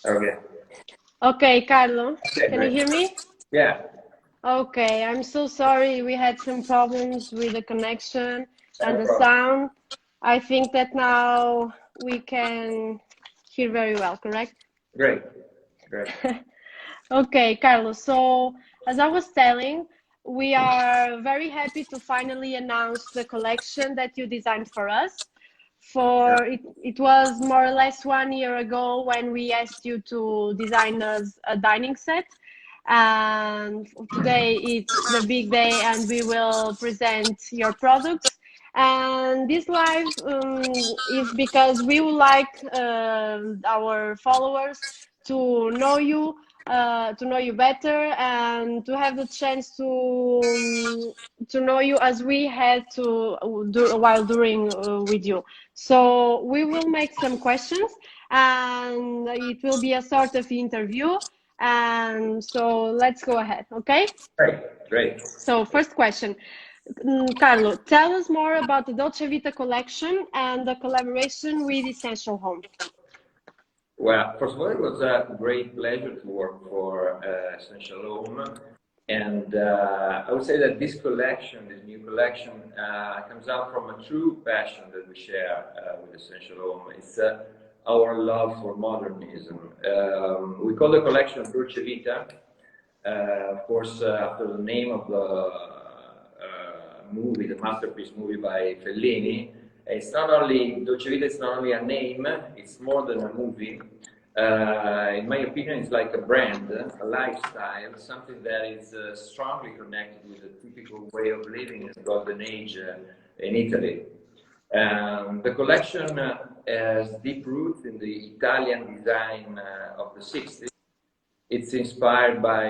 Okay. Okay, Carlo, Okay, can you great. hear me? Yeah, Okay, I'm so sorry. We had some problems with the connection and no the problem. sound. I think that now we can hear very well, correct? Great, great. Okay, Carlos. So, as I was telling, we are very happy to finally announce the collection that you designed for us. Yeah. It was more or less 1 year ago when we asked you to design us a dining set. And today it's the big day, and we will present your products. And this live is because we would like our followers to know you better, and to have the chance to know you as we had to do while doing with you. So we will make some questions, and it will be a sort of interview. And so let's go ahead, okay? Great, great. So first question, Carlo, tell us more about the Dolce Vita collection and the collaboration with Essential Home. Well, first of all, it was a great pleasure to work for Essential Home. And I would say that this collection, this new collection, comes out from a true passion that we share with Essential Home. It's our love for modernism. We call the collection Dolce Vita, of course, after the name of the movie, the masterpiece movie by Fellini. It's not only Dolce Vita, it's not only a name, it's more than a movie. In my opinion, it's like a brand, a lifestyle, something that is strongly connected with the typical way of living in the golden age in Italy. The collection has deep roots in the Italian design of the 60s. It's inspired by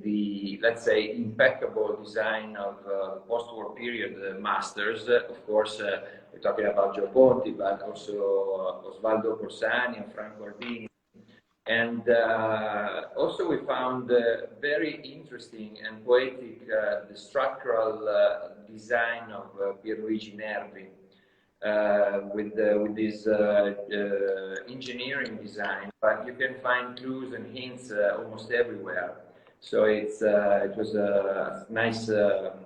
the, let's say, impeccable design of the post-war period masters. Of course, we're talking about Gio Ponti, but also Osvaldo Borsani and Franco Albini. And also we found very interesting and poetic the structural design of Pierluigi Nervi. With this engineering design, but you can find clues and hints almost everywhere. So it was a nice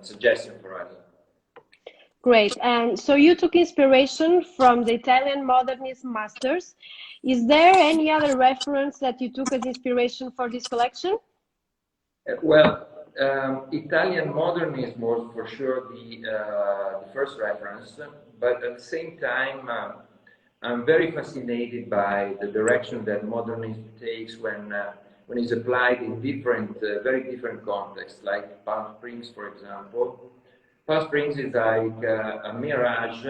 suggestion for us. Great. And so you took inspiration from the Italian modernist masters. Is there any other reference that you took as inspiration for this collection? Well, Italian modernism was for sure the first reference, but at the same time, I'm very fascinated by the direction that modernism takes when it's applied in different, very different contexts, like Palm Springs, for example. Palm Springs is like a mirage.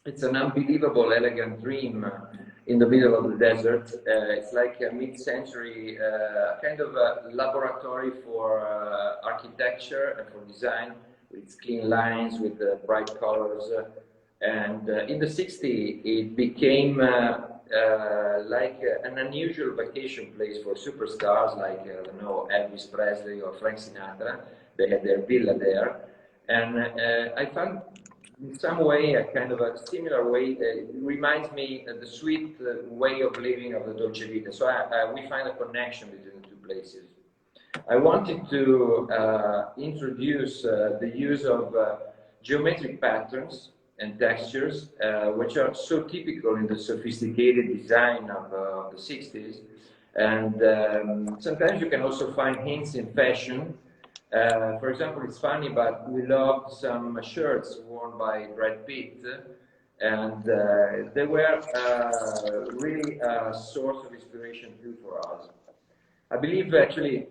It's an unbelievable, elegant dream in the middle of the desert. It's like a mid-century kind of a laboratory for architecture and for design, with its clean lines, with bright colors. And in the 60s, it became like an unusual vacation place for superstars like, I don't know, Elvis Presley or Frank Sinatra. They had their villa there. And I found in some way a kind of a similar way. It reminds me of the sweet way of living of the Dolce Vita. So we find a connection between the two places. I wanted to introduce the use of geometric patterns and textures, which are so typical in the sophisticated design of the 60s. And sometimes you can also find hints in fashion. For example, it's funny, but we loved some shirts worn by Brad Pitt, and they were really a source of inspiration too for us. I believe actually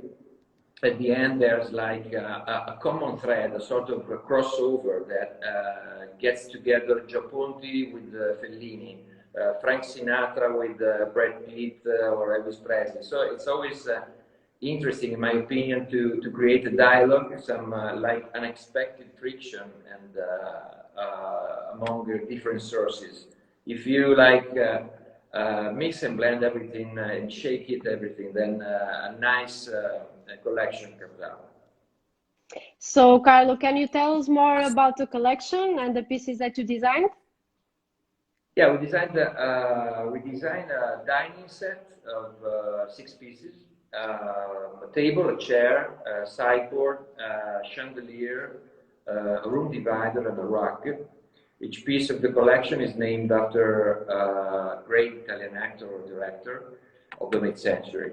at the end there's like a common thread, a sort of a crossover that gets together Gio Ponti with Fellini, Frank Sinatra with Brad Pitt or Elvis Presley. So it's always interesting, in my opinion, to create a dialogue, some like unexpected friction and among different sources. If you like mix and blend everything and shake it, everything, then a nice collection comes out. So, Carlo, can you tell us more about the collection and the pieces that you designed? Yeah, we designed a dining set of 6 pieces: a table, a chair, a sideboard, a chandelier, a room divider, and a rug. Each piece of the collection is named after a great Italian actor or director of the mid-century.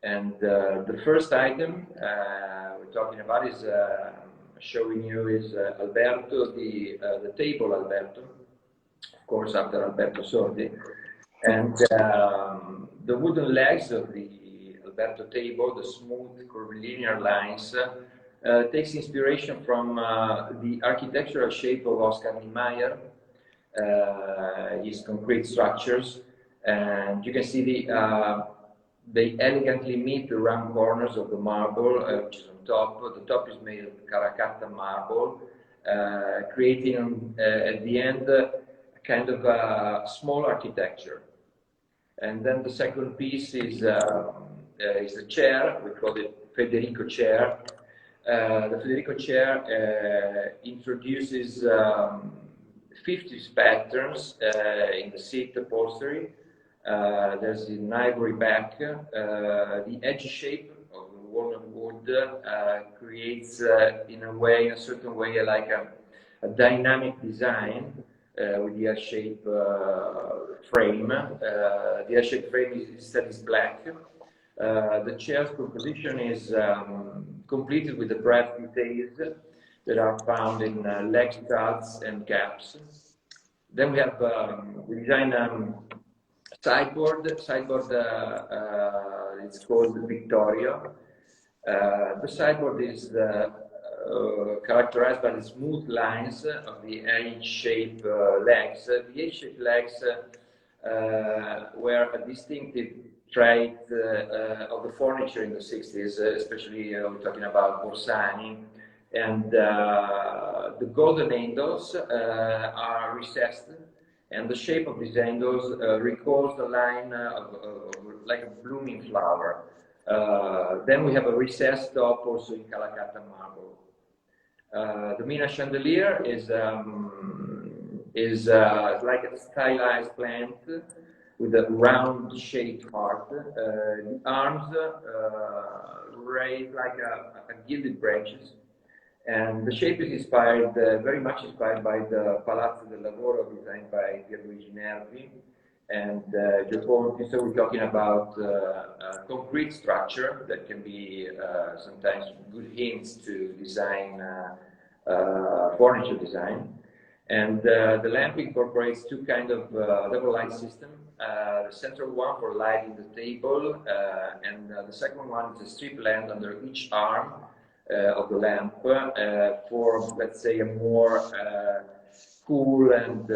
And the first item we're talking about is showing you is Alberto, the table Alberto, of course after Alberto Sordi. And the wooden legs of the Alberto table, the smooth curvilinear lines, takes inspiration from the architectural shape of Oscar Niemeyer, his concrete structures. And you can see they elegantly meet the round corners of the marble, which is on top. The top is made of Caracata marble, creating at the end a kind of a small architecture. And then the second piece is a chair. We call it Federico chair. The Federico chair introduces 50 patterns in the seat upholstery. There's an ivory back. The edge shape of the walnut wood creates, in a certain way, like a dynamic design with the L-shaped frame. The L-shaped frame is black. The chair's composition is completed with the brass details that are found in leg studs and caps. Then we have we design sideboard. It's called Victoria. The sideboard is characterized by the smooth lines of the H-shaped legs. The H-shaped legs were a distinctive trait of the furniture in the 60s, especially we're talking about Borsani. And the golden handles are recessed, and the shape of these handles recalls the line of like a blooming flower. Then we have a recessed top also in Calacata marble. The Mina chandelier is like a stylized plant with a round shaped heart. The arms raised like a gilded branches. And the shape is inspired, very much inspired by the Palazzo del Lavoro designed by Pierluigi Nervi and Gio Ponti. So we're talking about a concrete structure that can be sometimes good hints to design, furniture design. And the lamp incorporates two kinds of double light system. The central one for lighting the table, and the second one is a strip lamp under each arm of the lamp for, let's say, a more cool and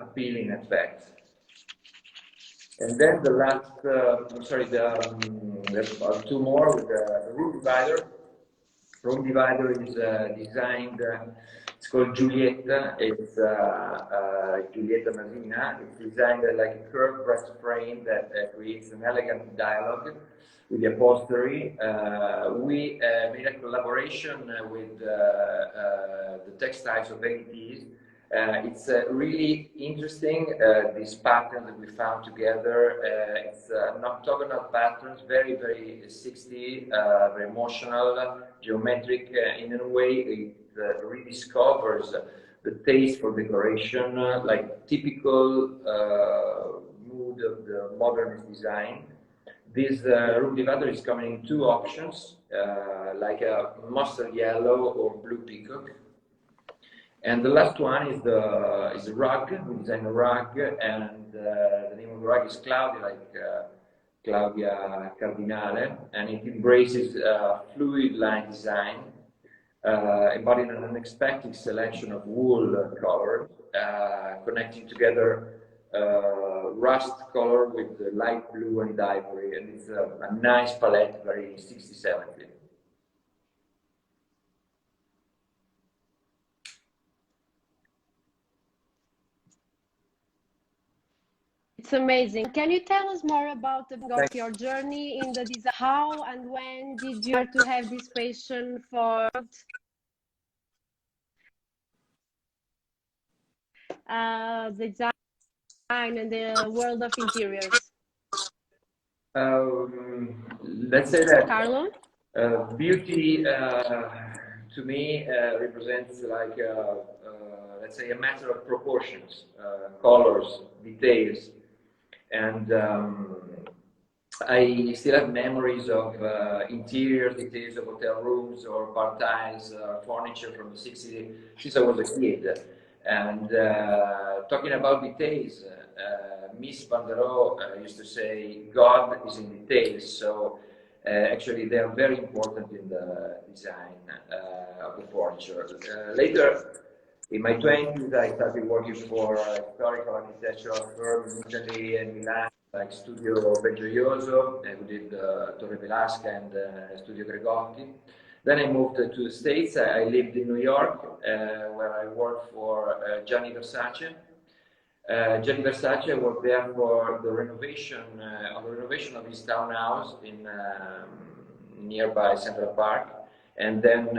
appealing effect. And then the last, there's two more with the room divider. Room divider is designed, it's called Giulietta. It's Giulietta Masina. It's designed like a curved brass frame that creates an elegant dialogue with the upholstery. We made a collaboration with the textiles of ATs. It's really interesting, this pattern that we found together. It's an octagonal pattern, very, very 60, very emotional, geometric. In a way, it rediscovers the taste for decoration, like typical mood of the modernist design. This room divider is coming in two options, like a mustard yellow or blue peacock. And the last one is the rug. We designed a rug, and the name of the rug is Claudia, like Claudia Cardinale, and it embraces fluid line design, embodying an unexpected selection of wool colors, connecting together rust color with the light blue and ivory, and it's a nice palette, very 60-70. It's amazing. Can you tell us more about your journey in the design? How and when did you start to have this passion for design? and the world of interiors? Let's say that Carlo? beauty to me represents like let's say a matter of proportions, colors, details, and I still have memories of interior details of hotel rooms or bar tiles, furniture from the 60s since I was a kid. And talking about details, Miss Banderot used to say, God is in details. So actually, they are very important in the design of the furniture. Later, in my 20s, I started working for a historical architectural firm in Italy and Milan, like Studio Belgioioso, who did Torre Velasca and Studio Gregotti. Then I moved to the States. I lived in New York, where I worked for Gianni Versace. Gianni Versace, I worked there for the renovation, on the renovation of his townhouse in nearby Central Park. And then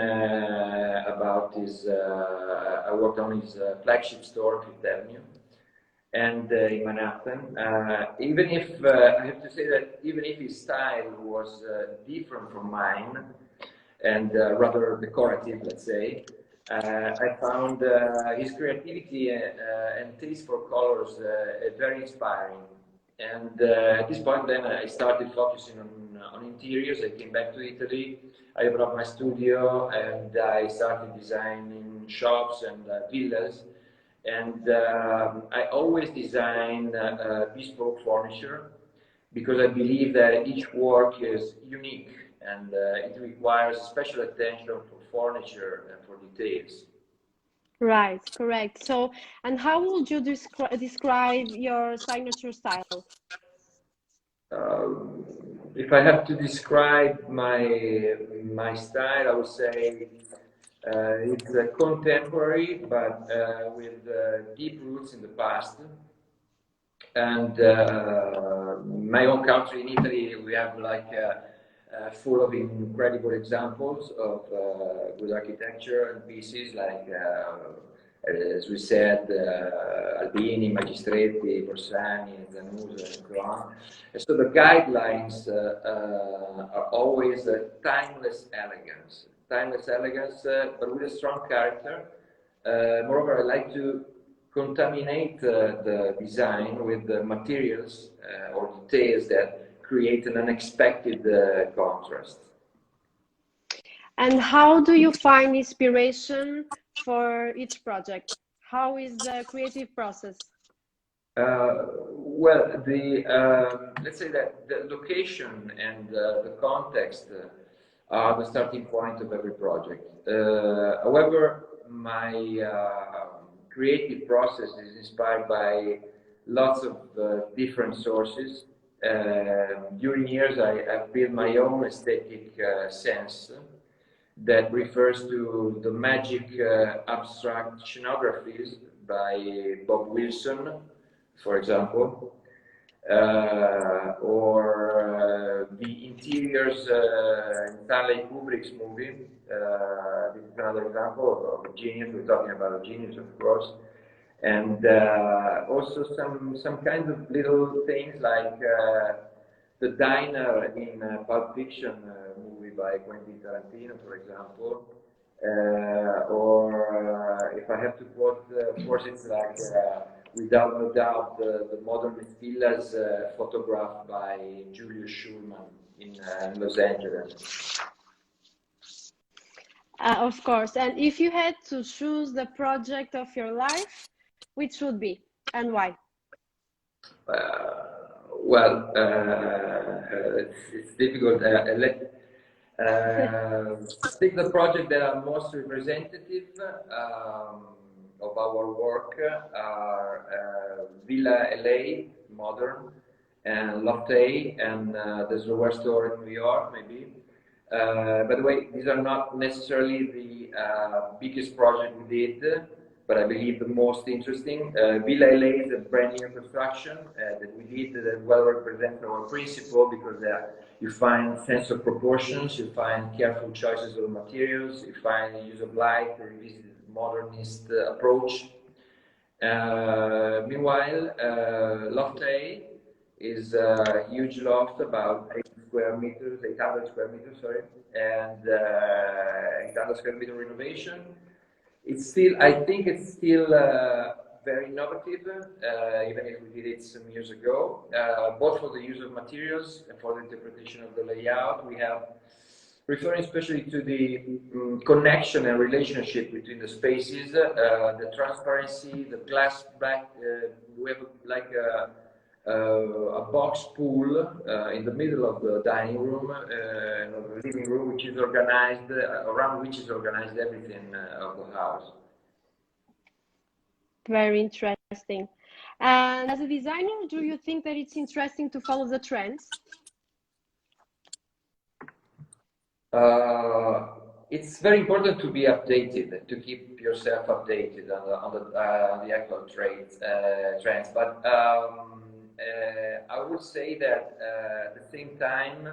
about his, I worked on his flagship store, Fifth Avenue, and in Manhattan. Even if, I have to say that even if his style was different from mine, and rather decorative, let's say, I found his creativity and taste for colors very inspiring. And at this point, then I started focusing on interiors. I came back to Italy. I opened up my studio and I started designing shops and villas. And I always design bespoke furniture because I believe that each work is unique and it requires special attention for furniture and for details. Right, correct. So, and how would you describe your signature style? If I have to describe my style, I would say it's contemporary, but with deep roots in the past. And my own country in Italy, we have like full of incredible examples of good architecture and pieces like, as we said, Albini, Magistretti, Borsani, Zanuso, and so on. And so the guidelines are always timeless elegance, but with a strong character. Moreover, I like to contaminate the design with the materials or details that create an unexpected contrast. And how do you find inspiration for each project? How is the creative process? Well, let's say that the location and the context are the starting point of every project. However, my creative process is inspired by lots of different sources. During years, I've built my own aesthetic sense that refers to the magic abstract scenographies by Bob Wilson, for example, or the interiors in Stanley Kubrick's movie. This is another example of a genius. We're talking about a genius, of course, and also some kind of little things like the diner in Pulp Fiction movie by Quentin Tarantino, for example. Or if I have to quote, of course, it's like without no doubt the modernist villas photographed by Julius Schulman in Los Angeles. Of course. And if you had to choose the project of your life, which would be and why? Well, it's difficult. Pick the project that are most representative of our work are Villa LA, modern, and Lotte, and the Slower store in New York, maybe. By the way, these are not necessarily the biggest project we did, but I believe the most interesting. Villa LA is a brand new construction that we did that well represents our principle because you find sense of proportions, you find careful choices of materials, you find the use of light, a revisited modernist approach. Meanwhile, Loft A is a huge loft, about 800 square meters, sorry, and 800 square meter renovation. It's still, I think it's still very innovative, even if we did it some years ago, both for the use of materials and for the interpretation of the layout. We have, referring especially to the connection and relationship between the spaces, the transparency, the glass back. We have like a box pool in the middle of the dining room, the living room, which is organized, around which is organized everything of the house. Very interesting. And as a designer, do you think that it's interesting to follow the trends? It's very important to be updated, to keep yourself updated on the actual trends. But I would say that at the same time,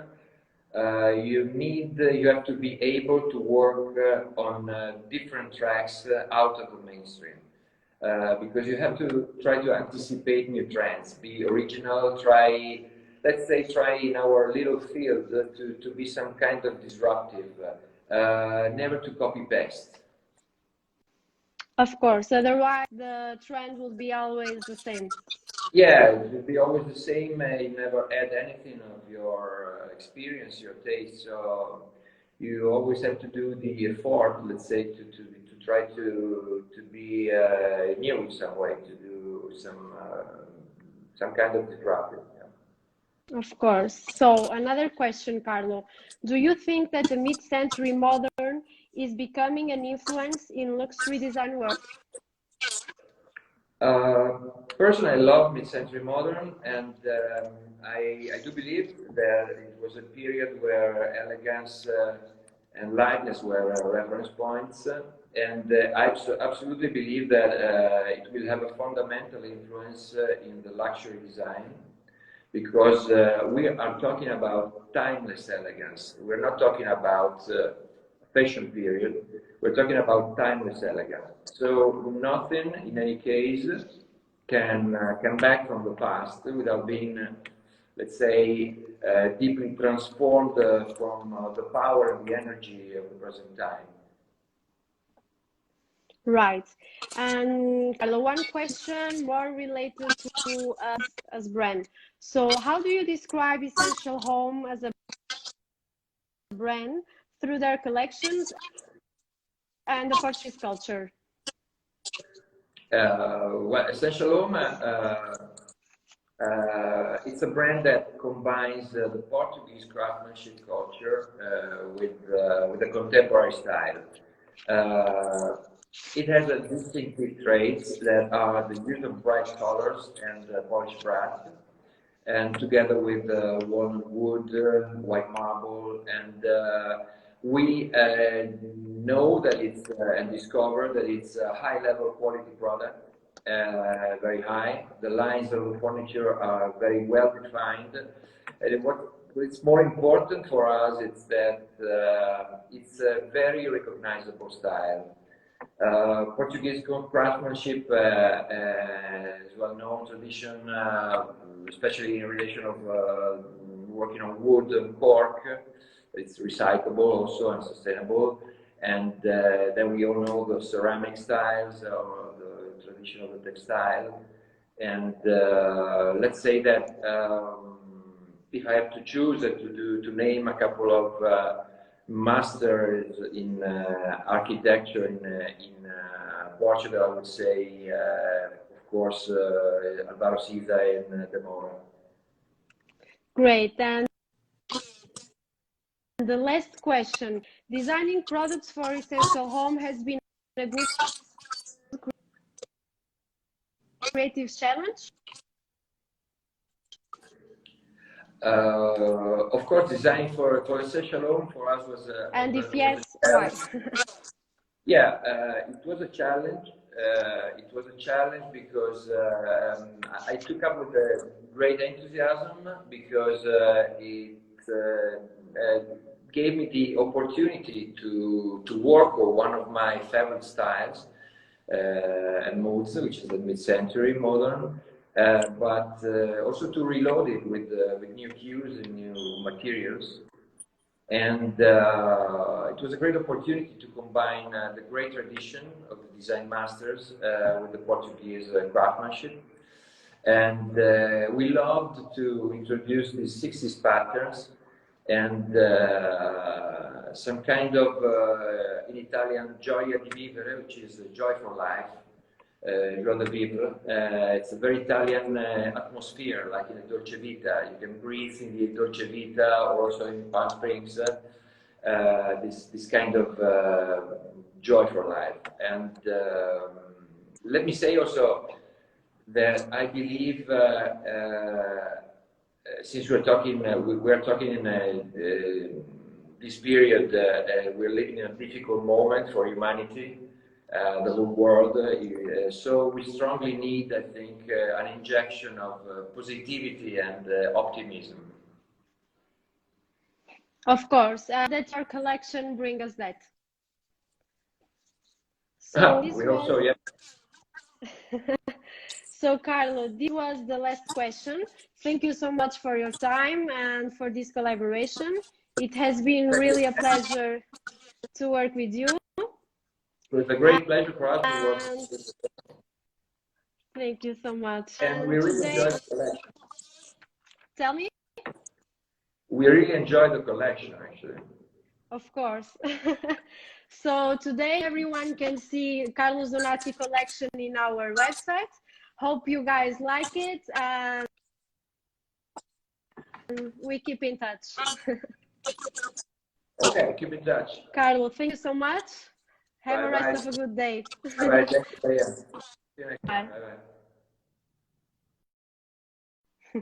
you have to be able to work on different tracks out of the mainstream. Because you have to try to anticipate new trends, be original, let's say try in our little field to be some kind of disruptive, never to copy paste. Of course, otherwise the trend will be always the same. Yeah, it will be always the same. You never add anything of your experience, your taste. So you always have to do the effort, let's say, to try to be new in some way, to do some kind of disruptive. Yeah. Of course. So another question, Carlo. Do you think that the mid-century modern is becoming an influence in luxury design work? Personally, I love mid-century modern, and I do believe that it was a period where elegance and lightness were reference points, and I absolutely believe that it will have a fundamental influence in the luxury design, because we are talking about timeless elegance. We're not talking about fashion period. We're talking about timeless elegance. So nothing, in any case, can come back from the past without being, let's say, deeply transformed from the power and the energy of the present time. Right. And Carlo, one question more related to us as brand. So how do you describe Essential Home as a brand through their collections and the Portuguese culture? Well, Essential Home, it's a brand that combines the Portuguese craftsmanship culture with a contemporary style. It has a distinctive traits that are the use of bright colors and polished brass, and together with walnut wood, white marble, and we know that it's and discover that it's a high-level quality product, very high. The lines of the furniture are very well defined, and what's more important for us is that it's a very recognizable style. Portuguese craftsmanship is well-known tradition, especially in relation of working on wood and cork. It's recyclable also and sustainable. And then we all know the ceramic styles or the tradition of the textile. And let's say that if I have to choose to name a couple of masters in architecture in Portugal, I would say, of course, Alvaro Siza and De Moura. Great. And the last question: designing products for Essential Home has been a good creative challenge? Of course, designing for Essential Home for us was and if yes, why? Yeah, it was a challenge. It was a challenge because I took up with great enthusiasm, because it gave me the opportunity to work on one of my favorite styles, and modes, which is the mid-century modern, but also to reload it with new hues and new materials. And it was a great opportunity to combine the great tradition of the design masters with the Portuguese craftsmanship. And we loved to introduce these 60s patterns and some kind of, in Italian, gioia di vivere, which is joy for life, joie de vivre. It's a very Italian atmosphere, like in the Dolce Vita. You can breathe in the Dolce Vita, or also in Palm Springs, this kind of joy for life. And let me say also that I believe, since we're talking in this period, we're living in a difficult moment for humanity, the whole world. So we strongly need, I think, an injection of positivity and optimism. Of course, that your collection brings us that. So we hope so, yeah. So, Carlo, this was the last question. Thank you so much for your time and for this collaboration. It has been really a pleasure to work with you. It was a great pleasure for us to work with you. Thank you so much. And we really enjoyed the collection. Tell me? We really enjoyed the collection, actually. Of course. So today everyone can see Carlo Donati collection in our website. Hope you guys like it, and we keep in touch. Okay, keep in touch. Carlo, thank you so much. Have a rest of a good day. Bye. See you next time. Bye. Bye.